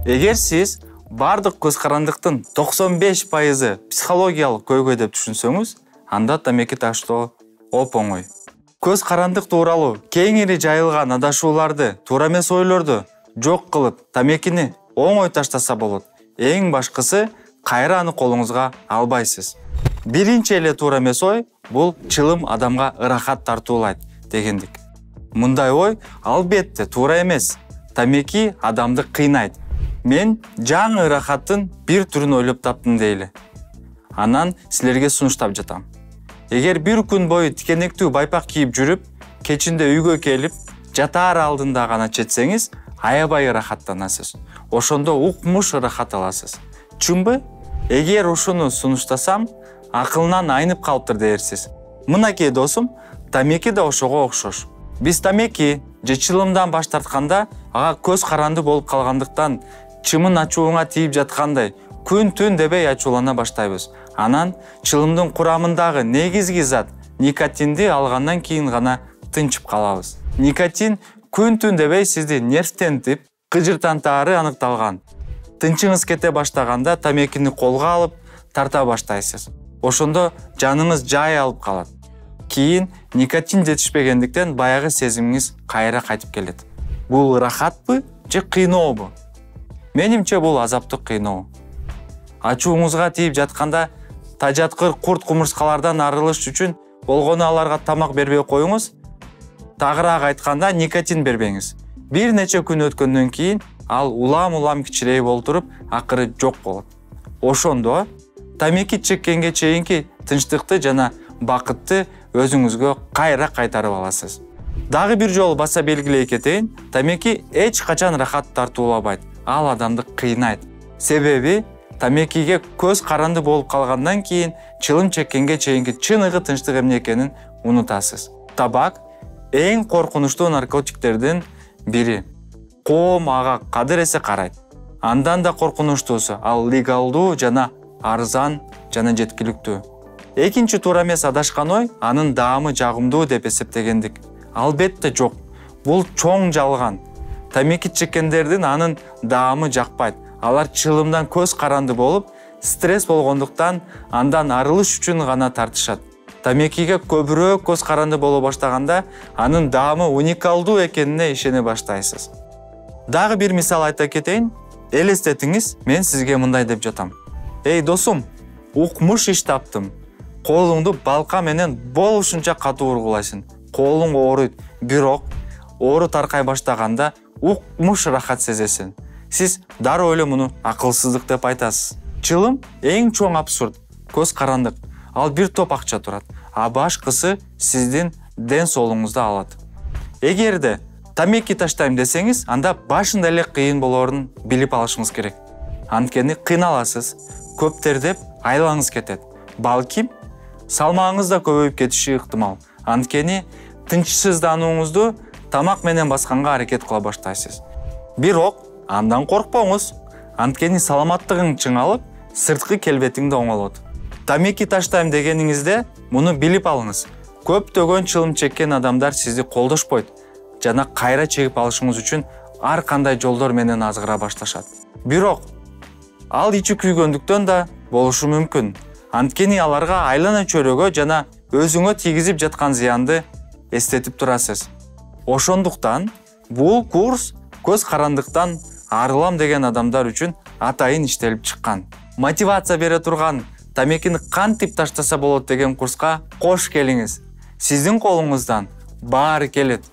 Эгер сиз бардык көз карандыктын 95% психологиялык көйгөй деп түшүнсөңүз, анда тамеки таштоо оп-оңой. Көз карандык тууралуу кеңири жайылган адашууларды, туура эмес ойлорду жок кылып, тамекини оңой таштаса болот. Эң башкысы, кайра аны колуңузга албайсыз. Биринчи эле туура эмес ой бул чылым адамга ырахат тартуулайт дегендик. Мындай ой албетте туура эмес. Тамеки адамды кыйнайт. Мен жаңы ырахаттын бир түрүн ойлоп таптым дейли. Анан силерге сунуштап жатам. Эгер бир күн бою тикенектүү байпак кийип жүрүп, кечинде үйгө келип, жатаар алдында гана четсеңиз, аябай ырахаттанасыз. Ошондо укмуш ырахат аласыз. Чынбы? Эгер ушуну сунуштасам, акылынан айнып калыптыр дээрсиз. Мынакей досум, тамеки да ошого окшош. Биз тамеки же чылымдан баш тартканда, ага көз каранды болуп калгандыктан чымын ачууңа тийип жаткандай, күн-түн дебей ачуулана баштайбыз. Анан чылымдын курамындагы негизги зат никотинди алгандан кийин гана тынчып калабыз. Никотин күн-түн дебей сизди нервтентип, кыжыртантаары аныкталган. Тынчыңыз кете баштаганда тамекини колго алып, тарта баштайсыз. Ошондо жаныңыз жай алып калат. Кийин никотин жетишпегендиктен баягы сезимиңиз кайра кайтып келет. Бул ырахатпы же кыйнообу? Менимче бул азаптык кыйноо. Ачууңузга тийип жатканда тажаткыр курт-кумурскалардан арылыш үчүн болгону аларга тамак бербей коюңуз. Тагыраак айтканда никотин бербеңиз. Бир нече күн өткөндөн кийин ал улам-улам кичирейип болтуруп, акыры жок болот. Ошондо тамеки чеккенге чейинки тынчтыкты жана бакытты өзүңүзгө кайра кайтарып аласыз. Дагы бир жолу баса белгилей кетейин, тамеки эч качан рахат тартуулабайт. Ал адамды кыйнайт. Себеби тамекиге көз каранды болуп калгандан кийин чылым чеккенге чейинки чыныгы тынчтык эмне экенин унутасыз. Табак эң коркунучтуу наркотиктердин бири. Коом ага кадыр эсе карайт. Андан да коркунучтуусу ал легалдуу жана арзан жана жеткиликтүү. Экинчи туура эмес адашкан ой анын даамы жагымдуу деп эсептегендик. Албетте жок. Бул чоң жалган. Тамеки чеккендердин анын даамы жакпайт. Алар чылымдан көз каранды болуп, стресс болгондуктан андан арылыш үчүн гана тартышат. Тамекиге көбүрөөк көз каранды боло баштаганда, анын даамы уникалдуу экенине ишене баштайсыз. Дагы бир мисал айта кетейин. Элестетиңиз, мен сизге мындай деп жатам. Эй досум, укмуш иш таптым. Колуңду балка менен болушунча катуу ургулайсың. Колуң ооруйт, бирок оору таркай баштаганда укмуш рахат сезесиң. Сиз дароо эле муну акылсыздык деп айтасыз. Чылым эң чоң абсурд. Көз карандык. Ал бир топ акча турат. А башкысы сиздин ден соолугуңузду алат. Эгерде тамеки таштайм десеңиз, анда башында эле кыйын болоорун билип алышыңыз керек. Анткени кыйналасыз, көп тердеп айлаңыз кетет. Балким салмагыңыз да көбөйүп кетиши ыктымал. Анткени тынчсызданууңузду тамак менен басканга аракет кыла баштайсыз. Бирок андан коркпоңуз. Анткени саламаттыгың чыңалып, сырткы келбетиң да оңолот. Тамеки таштайм дегениңизде муну билип алыңыз. Көптөгөн чылым чеккен адамдар сизди колдошпойт жана кайра чегип алышыңыз үчүн ар кандай жолдор менен азгыра башташат. Бирок ал ичи күйгөндүктөн да болушу мүмкүн. Анткени аларга айлана чөйрөгө жана өзүңө тийгизип жаткан зыянды эстетип турасыз. Ошондуктан бул курс көз карандыктан арылам деген адамдар үчүн атайын иштелип чыккан. Мотивация бере турган тамекини кантип таштаса болот деген курска кош келиңиз. Сиздин колуңуздан баары келет.